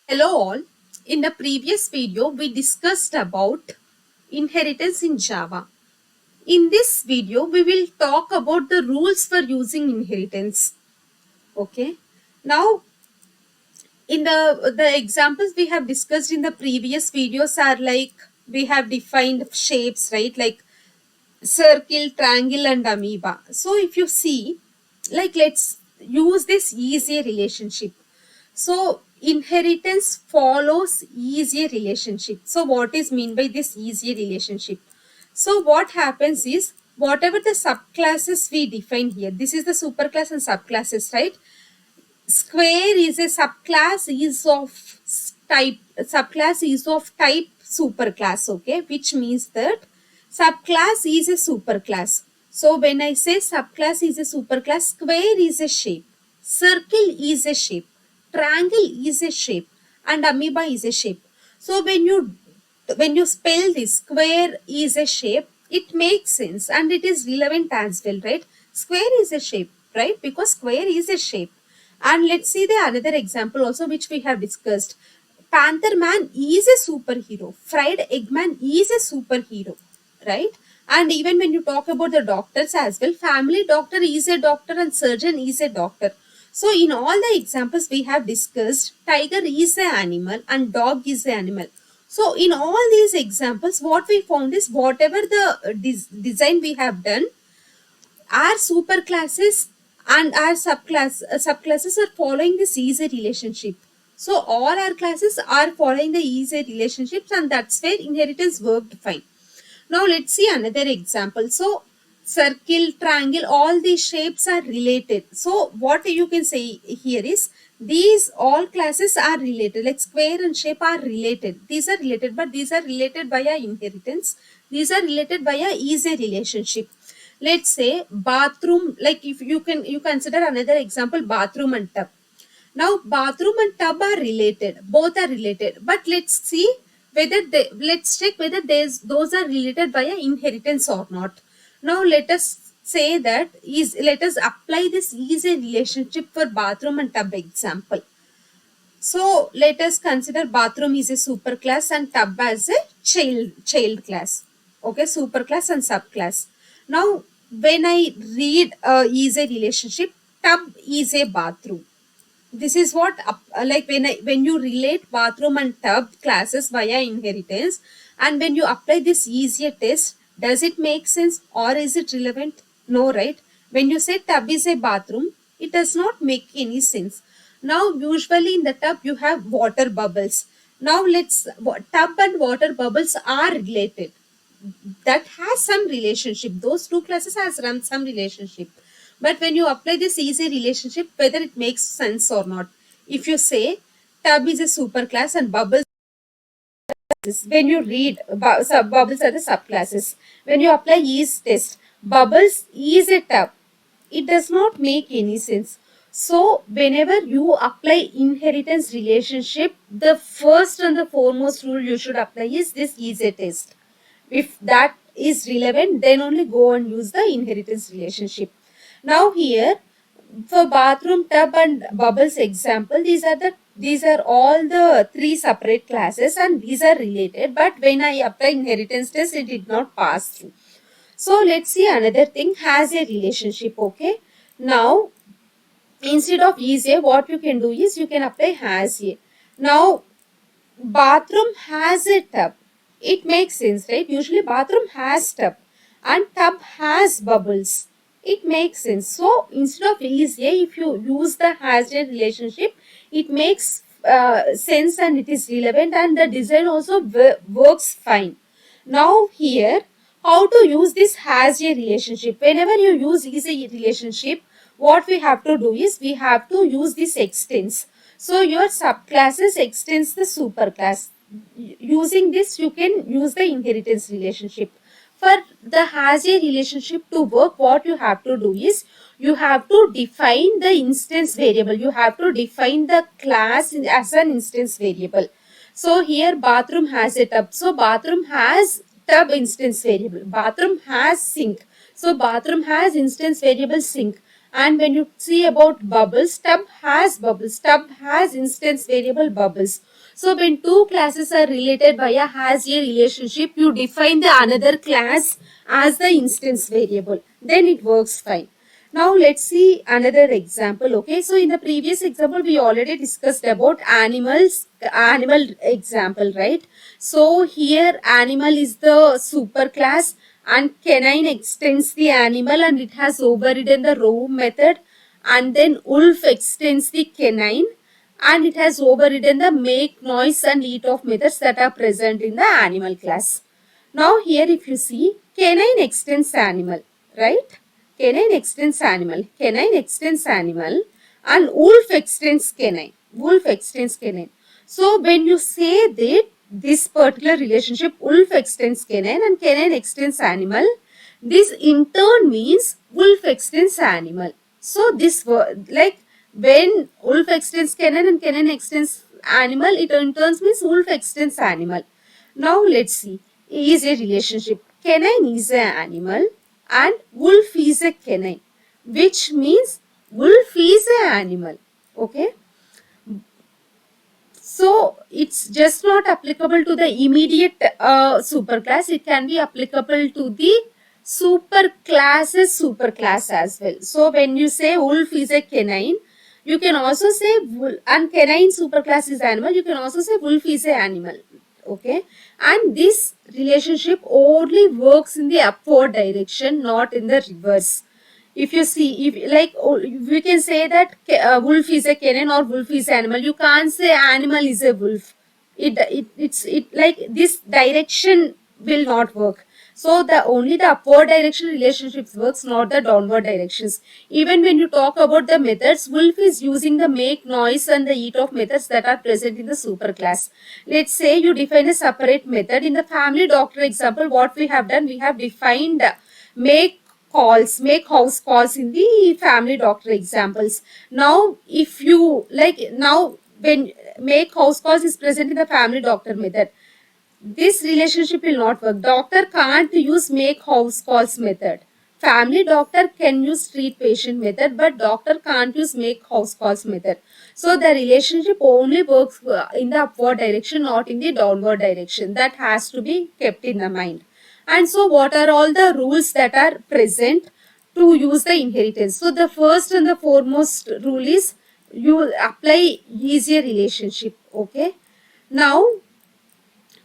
Hello all. In the previous video, we discussed about inheritance in Java. In this video, we will talk about the rules for using inheritance. Okay. Now, in the examples we have discussed in the previous videos are like we have defined shapes, right? Like circle, triangle, and amoeba. So if you see, like let's use this easier relationship. So inheritance follows easier relationship. So what is mean by this easier relationship? So what happens is whatever the subclasses we define here, this is the superclass and subclasses, right? Square is a subclass is of type superclass, okay, which means that subclass is a superclass. So when I say subclass is a superclass, square is a shape, circle is a shape, triangle is a shape, and amoeba is a shape. So when you spell this square is a shape, it makes sense and it is relevant as well, right? Square is a shape, right? Because square is a shape. And let's see the another example also which we have discussed. Panther Man is a superhero. Fried Eggman is a superhero, right? And even when you talk about the doctors as well, family doctor is a doctor and surgeon is a doctor. So in all the examples we have discussed, tiger is an animal and dog is an animal. So in all these examples, what we found is whatever the design we have done, our superclasses and our subclasses are following this easy relationship. So all our classes are following the easy relationships, and that's where inheritance worked fine. Now let's see another example. So circle, triangle, all these shapes are related. So what you can say here is these all classes are related, like square and shape are related. These are related, but these are related via inheritance. These are related via easy relationship. Let's say bathroom, like if you consider another example, bathroom and tub. Now bathroom and tub are related, both are related, but let's see whether let's check whether those are related via inheritance or not. Now let us say that let us apply this easy relationship for bathroom and tub example. So let us consider bathroom is a superclass and tub as a child class. Okay, superclass and subclass. Now when I read is a relationship, tub is a bathroom. This is what like when you relate bathroom and tub classes via inheritance, and when you apply this easier test, does it make sense or is it relevant? No, right? When you say tub is a bathroom, it does not make any sense. Now usually in the tub you have water bubbles. Now tub and water bubbles are related, that has some relationship. Those two classes has run some relationship. But when you apply this easy relationship, whether it makes sense or not. If you say tub is a superclass and bubbles, when you read bubbles are the subclasses. When you apply ease test, bubbles is a tub. It does not make any sense. So whenever you apply inheritance relationship, the first and the foremost rule you should apply is this easy test. If that is relevant, then only go and use the inheritance relationship. Now here, for bathroom, tub and bubbles example, these are all the three separate classes and these are related, but when I apply inheritance test, it did not pass through. So let's see another thing, has a relationship. Okay, now instead of is a, what you can do is you can apply has a. Now bathroom has a tub. It makes sense, right? Usually bathroom has tub and tub has bubbles. It makes sense. So instead of is a, if you use the has a relationship, it makes sense and it is relevant and the design also works fine. Now here, how to use this has a relationship? Whenever you use is a relationship, what we have to do is we have to use this extends. So your subclasses extends the superclass. Using this, you can use the inheritance relationship. For the has a relationship to work, what you have to do is you have to define the instance variable. You have to define the class as an instance variable. So here bathroom has a tub. So bathroom has tub instance variable. Bathroom has sink. So bathroom has instance variable sink. And when you see about bubbles, stub has instance variable bubbles. So when two classes are related by a has a relationship, you define the another class as the instance variable. Then it works fine. Now let's see another example. Okay, so in the previous example, we already discussed about animal example, right? So here animal is the superclass and canine extends the animal and it has overridden the row method, and then wolf extends the canine and it has overridden the make, noise and eat of methods that are present in the animal class. Now here if you see, canine extends animal, right? Canine extends animal and wolf extends canine. Wolf extends canine. So when you say that this particular relationship wolf extends canine and canine extends animal, this in turn means wolf extends animal. So this like when wolf extends canine and canine extends animal, it in turn means wolf extends animal. Now let's see, is a relationship. Canine is an animal and wolf is a canine, which means wolf is an animal. Okay. So it's just not applicable to the immediate superclass. It can be applicable to the superclass as well. So when you say wolf is a canine, you can also say and canine superclass is animal. You can also say wolf is a animal. Okay, and this relationship only works in the upward direction, not in the reverse. If you see, if like we can say that wolf is a canine or wolf is animal, you can't say animal is a wolf. It like this direction will not work. So the only the upward direction relationships works, not the downward directions. Even when you talk about the methods, wolf is using the make, noise and the eat of methods that are present in the superclass. Let's say you define a separate method. In the family doctor example, what we have done, we have defined make make house calls in the family doctor examples. Now if you like, now when make house calls is present in the family doctor method, this relationship will not work. Doctor can't use make house calls method. Family doctor can use treat patient method, but doctor can't use make house calls method. So the relationship only works in the upward direction, not in the downward direction. That has to be kept in the mind. And so what are all the rules that are present to use the inheritance? So the first and the foremost rule is you apply easier relationship. Okay. Now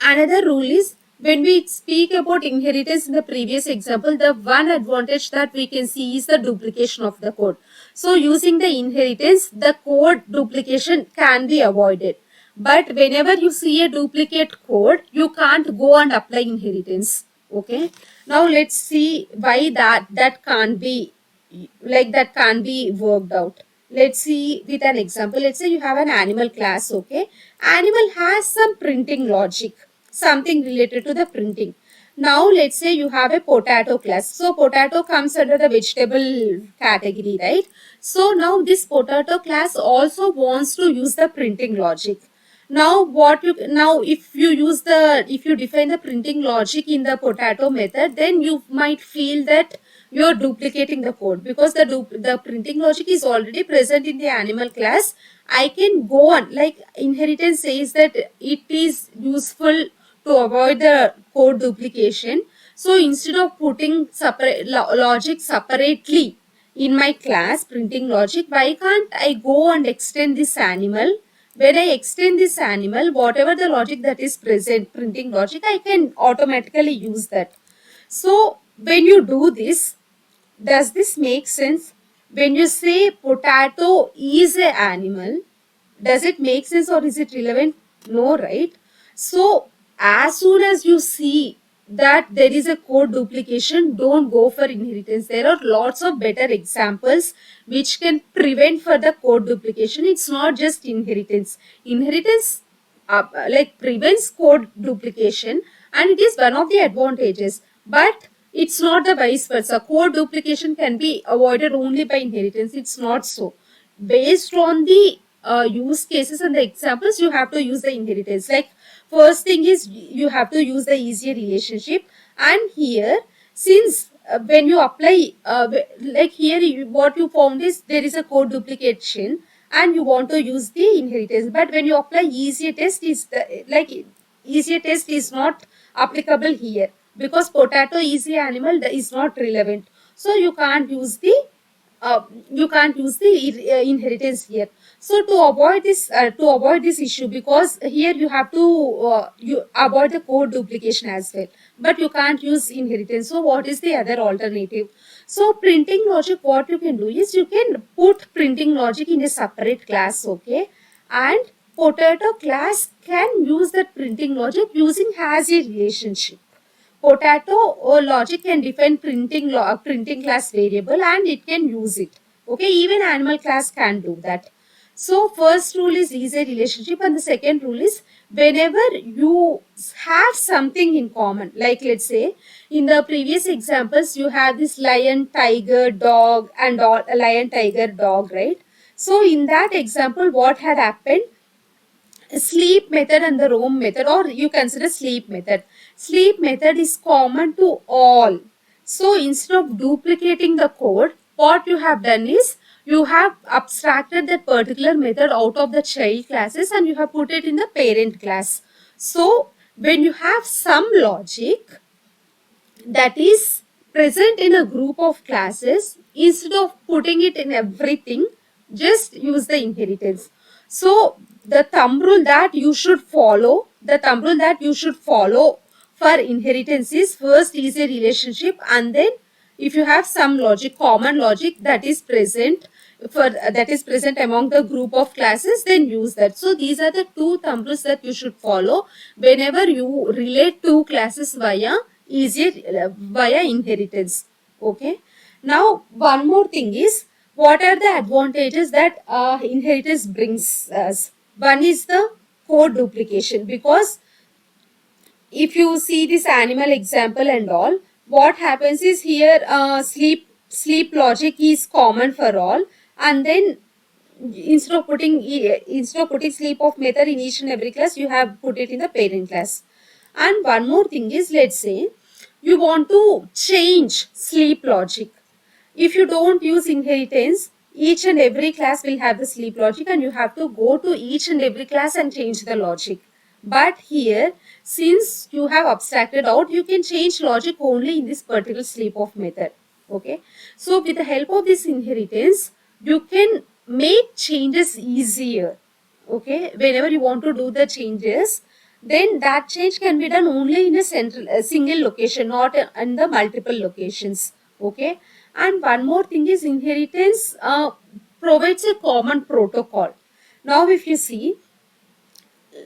another rule is, when we speak about inheritance in the previous example, the one advantage that we can see is the duplication of the code. So using the inheritance, the code duplication can be avoided. But whenever you see a duplicate code, you can't go and apply inheritance. Okay. Now let's see why that can't be worked out. Let's see with an example. Let's say you have an animal class. Okay. Animal has some printing logic, something related to the printing. Now let's say you have a potato class. So potato comes under the vegetable category, right? So now this potato class also wants to use the printing logic. Now if you define the printing logic in the potato method, then you might feel that you're duplicating the code, because the printing logic is already present in the animal class. I can go on, like inheritance says that it is useful to avoid the code duplication. So instead of putting logic separately in my class printing logic, why can't I go and extend this animal? When I extend this animal, whatever the logic that is present, printing logic, I can automatically use that. So when you do this, does this make sense? When you say potato is an animal, does it make sense or is it relevant? No, right? So as soon as you see that there is a code duplication, don't go for inheritance. There are lots of better examples which can prevent for the code duplication. It's not just inheritance. Inheritance like prevents code duplication, and it is one of the advantages, but it's not the vice versa. Code duplication can be avoided only by inheritance. It's not so. Based on the use cases and the examples, you have to use the inheritance. Like first thing is you have to use the easier relationship, and here since when you apply, like here, what you found is there is a code duplication and you want to use the inheritance. But when you apply easier test is easier test is not applicable here because potato is the animal that is not relevant. So uh, you can't use the inheritance here. So to avoid this issue, because here you have to you avoid the code duplication as well, but you can't use inheritance. So what is the other alternative? So printing logic, what you can do is you can put printing logic in a separate class, okay, and potato class can use that printing logic using has a relationship. Potato or logic can define printing class variable and it can use it. Okay, even animal class can do that. So first rule is a relationship, and the second rule is whenever you have something in common, like let's say in the previous examples you have this lion, tiger, dog and all, lion, tiger, dog, right? So in that example, what had happened? Sleep method and the roam method, or you consider sleep method. Sleep method is common to all. So instead of duplicating the code, what you have done is you have abstracted that particular method out of the child classes and you have put it in the parent class. So when you have some logic that is present in a group of classes, instead of putting it in everything, just use the inheritance. So the thumb rule that you should follow, for inheritance is first is a relationship, and then if you have some logic, common logic that is present among the group of classes, then use that. So these are the two thumb rules that you should follow whenever you relate two classes via inheritance. Okay. Now one more thing is, what are the advantages that inheritance brings us? One is the code duplication, because if you see this animal example and all, what happens is here sleep logic is common for all, and then instead of putting sleep of method in each and every class, you have put it in the parent class. And one more thing is, let's say you want to change sleep logic. If you don't use inheritance, each and every class will have the sleep logic and you have to go to each and every class and change the logic. But here, since you have abstracted out, you can change logic only in this particular sleep of method. Okay. So with the help of this inheritance, you can make changes easier. Okay. Whenever you want to do the changes, then that change can be done only in a single location, not in the multiple locations. Okay. And one more thing is, inheritance provides a common protocol. Now if you see,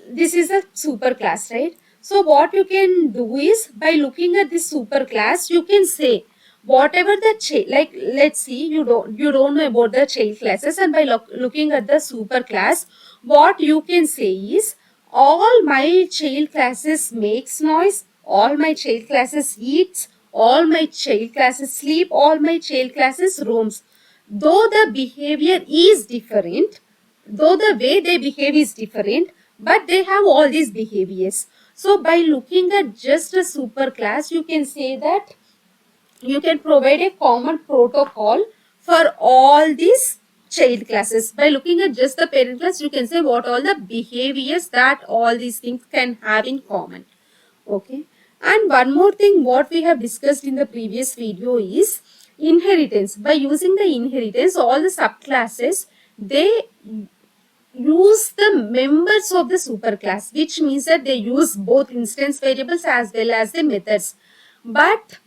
this is a super class, right? So what you can do is, by looking at this super class, you can say whatever the child, like let's see, you don't know about the child classes, and by looking at the super class, what you can say is, all my child classes makes noise, all my child classes eats, all my child classes sleep, all my child classes roams. Though the behavior is different, though the way they behave is different, but they have all these behaviors. So by looking at just a super class, you can say that you can provide a common protocol for all these child classes. By looking at just the parent class, you can say what all the behaviors that all these things can have in common. Okay. And one more thing, what we have discussed in the previous video is inheritance. By using the inheritance, all the subclasses, they use the members of the superclass, which means that they use both instance variables as well as the methods. But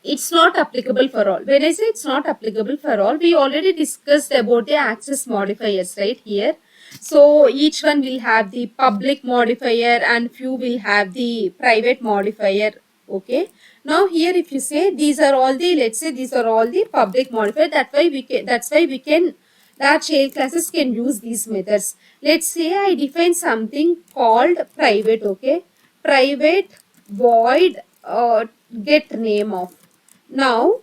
it's not applicable for all. When I say it's not applicable for all, we already discussed about the access modifiers right here. So each one will have the public modifier and few will have the private modifier. Okay. Now here if you say these are all the, let's say these are all the public modifier, that's why we can that child classes can use these methods. Let's say I define something called private. Okay. Private void get name of. Now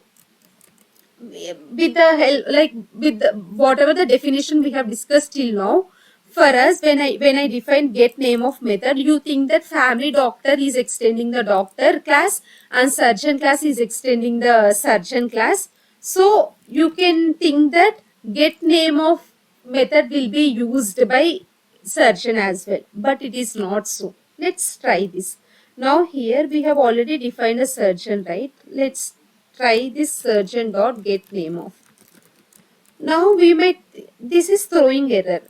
with the help, like with the, whatever the definition we have discussed till now, for us, when I define get name of method, you think that family doctor is extending the doctor class and surgeon class is extending the surgeon class. So you can think that get name of method will be used by surgeon as well, but it is not so. Let's try this. Now here we have already defined a surgeon, right? Let's try this surgeon dot get name of. Now we might, this is throwing error.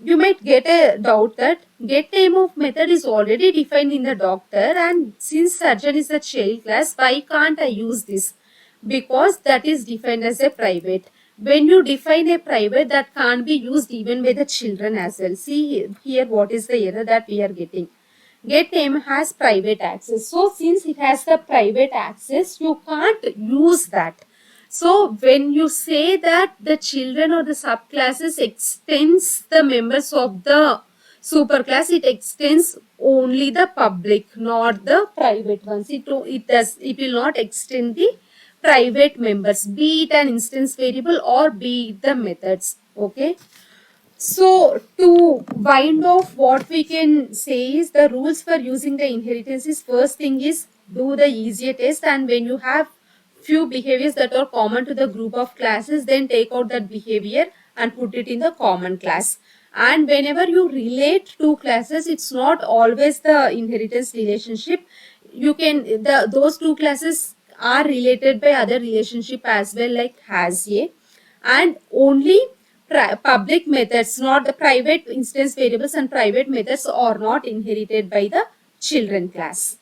You might get a doubt that get name of method is already defined in the doctor, and since surgeon is a child class, why can't I use this? Because that is defined as a private. When you define a private, that can't be used even by the children as well. See here what is the error that we are getting. Get name has private access. So since it has the private access, you can't use that. So when you say that the children or the subclasses extends the members of the superclass, it extends only the public, not the private ones. It will not extend the private members, be it an instance variable or be it the methods. Okay. So to wind off, what we can say is the rules for using the inheritance is, first thing is do the easier test, and when you have few behaviors that are common to the group of classes, then take out that behavior and put it in the common class. And whenever you relate two classes, it's not always the inheritance relationship. You can, those two classes are related by other relationship as well, like has a, and only public methods, not the private instance variables and private methods, are not inherited by the children class.